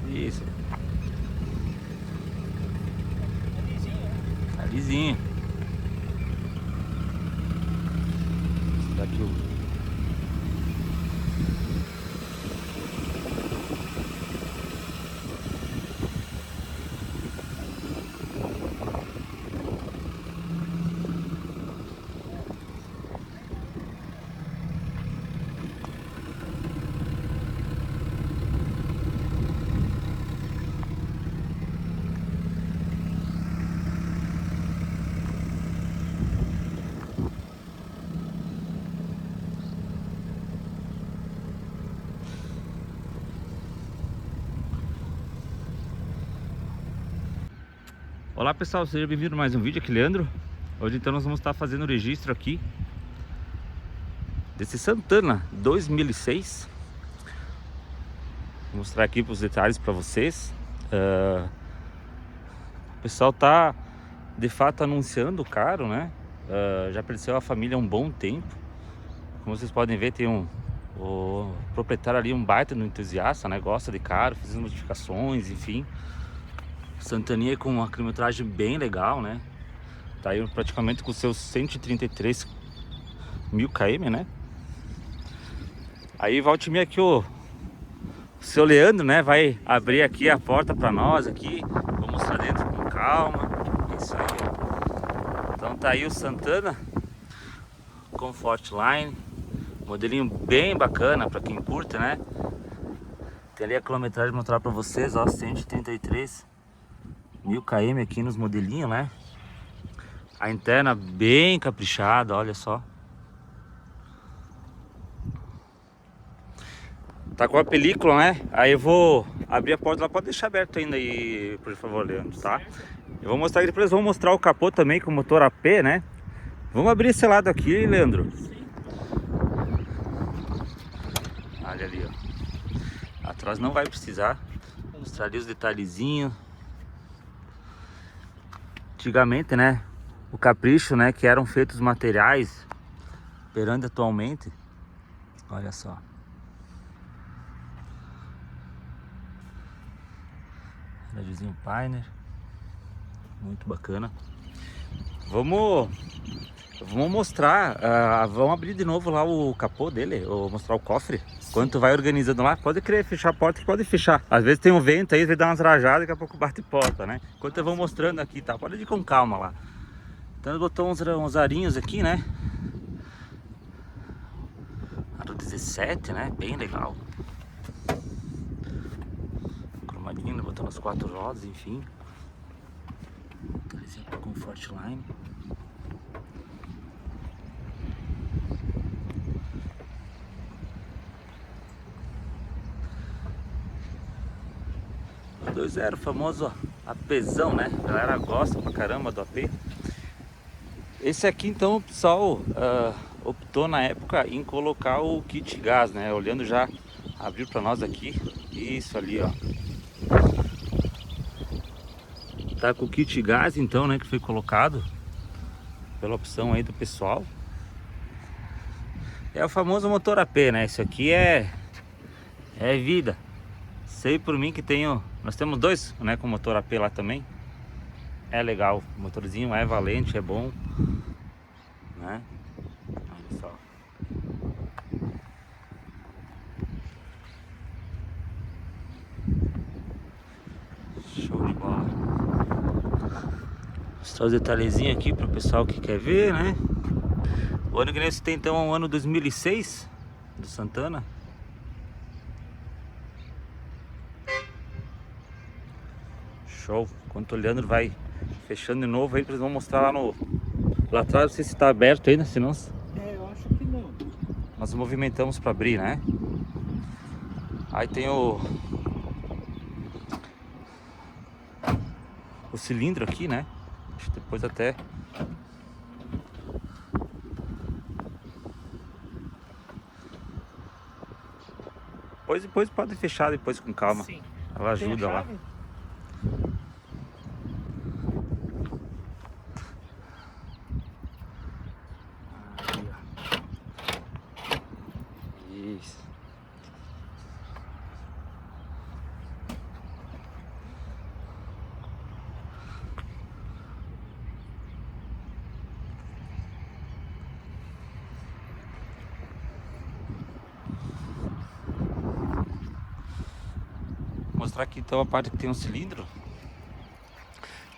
Isso. Tá lisinho. Será que o... Olá pessoal, seja bem-vindo a mais um vídeo aqui, Leandro. Hoje então nós vamos estar fazendo o registro aqui desse Santana 2006. Vou mostrar aqui os detalhes para vocês. O pessoal tá de fato anunciando o carro, né? Já apareceu a família há um bom tempo. Como vocês podem ver, tem o proprietário ali, um baita no entusiasta, né? Gosta de carro, fazendo modificações, enfim. Santaninha com uma quilometragem bem legal, né? Tá aí praticamente com seus 133 mil km, né? Aí volta e meia aqui o seu Leandro, né? Vai abrir aqui a porta pra nós aqui. Vou mostrar dentro com calma. Isso aí, ó. Então tá aí o Santana Comfortline. Modelinho bem bacana pra quem curte, né? Tem ali a quilometragem, vou mostrar pra vocês, ó. 133 mil km aqui nos modelinhos, né? A interna bem caprichada, olha só. Tá com a película, né? Aí eu vou abrir a porta lá, pode deixar aberto ainda aí, por favor, Leandro, tá? Eu vou mostrar, depois vou mostrar o capô também com o motor AP, né? Vamos abrir esse lado aqui, Leandro. Olha ali, ó. Atrás não vai precisar. Mostrar ali os detalhezinhos. Antigamente, né? O capricho, né? Que eram feitos os materiais perante atualmente. Olha só. Radiozinho Pioneer. Muito bacana. Vamos mostrar. Vamos abrir de novo lá o capô dele. Ou mostrar o cofre. Quando vai organizando lá, pode querer fechar a porta, que pode fechar. Às vezes tem um vento aí, vai dar umas rajadas, daqui a pouco bate porta, né? Enquanto eu vou mostrando aqui, tá? Pode ir com calma lá. Então ele botou uns arinhos aqui, né? Aro 17, né? Bem legal. Cromadinho, botando as 4 rodas, enfim. Exemplo Comfortline. O 2.0, famoso APzão, né? A galera gosta pra caramba do AP. Esse aqui então o pessoal optou na época em colocar o kit gás, né? Olhando já, abriu pra nós aqui. Isso ali, ó. Tá com o kit gás então, né? Que foi colocado pela opção aí do pessoal. É o famoso motor AP, né? Isso aqui é vida. Sei por mim que tenho. Nós temos dois, né? Com motor AP lá também. É legal. O motorzinho é valente, é bom, né? Olha só. Show de bola. Mostrar os detalhezinhos aqui para o pessoal que quer ver, né? O ano que nesse tem então é o ano 2006 do Santana. Show. Enquanto o Leandro vai fechando de novo aí, eles vão mostrar lá no... Lá atrás, não sei se está aberto ainda, senão... Eu acho que não. Nós movimentamos para abrir, né? Aí tem o cilindro aqui, né? Acho que depois até... Depois pode fechar depois com calma. Sim. Ela ajuda lá. Isso. mostrar aqui então a parte que tem um cilindro.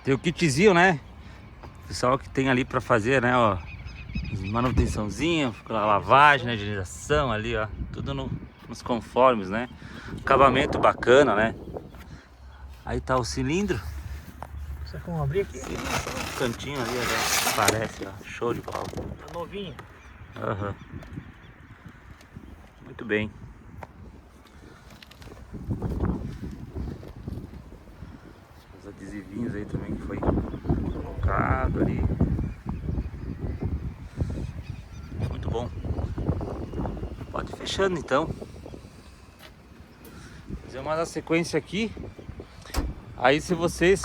Tem o kitzinho, né? Pessoal que tem ali pra fazer, né, ó, manutençãozinha, lavagem, né, higienização ali, ó, tudo nos conformes, né? Acabamento bacana, né? Aí tá o cilindro. Você como abrir aqui? Sim, um cantinho ali, ó, parece, ó, show de bola. Tá novinho. Aham. Muito bem. Os adesivinhos aí também que foi colocado ali. Muito bom. Pode ir fechando então. Fazer mais a sequência aqui. Aí se vocês...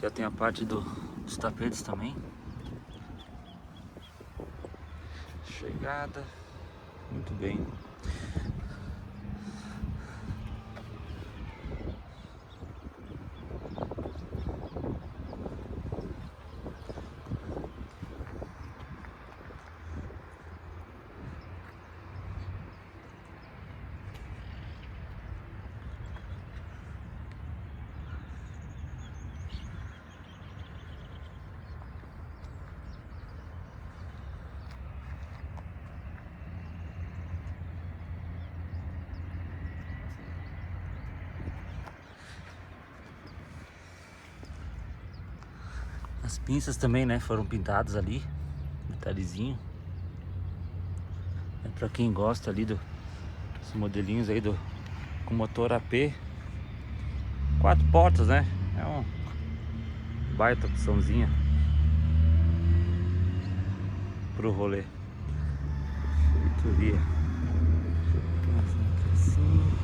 Já tem a parte dos tapetes também. Chegada. Muito bem. As pinças também, né, foram pintadas ali, detalhezinho. É pra quem gosta ali dos modelinhos aí com motor AP. 4 portas, né? É um baita opçãozinha pro rolê. Feitoria. Assim.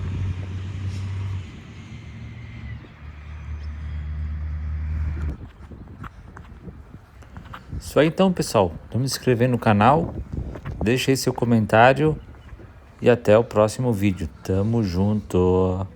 Isso aí então, pessoal. Vamos se inscrever no canal. Deixa aí seu comentário. E até o próximo vídeo. Tamo junto.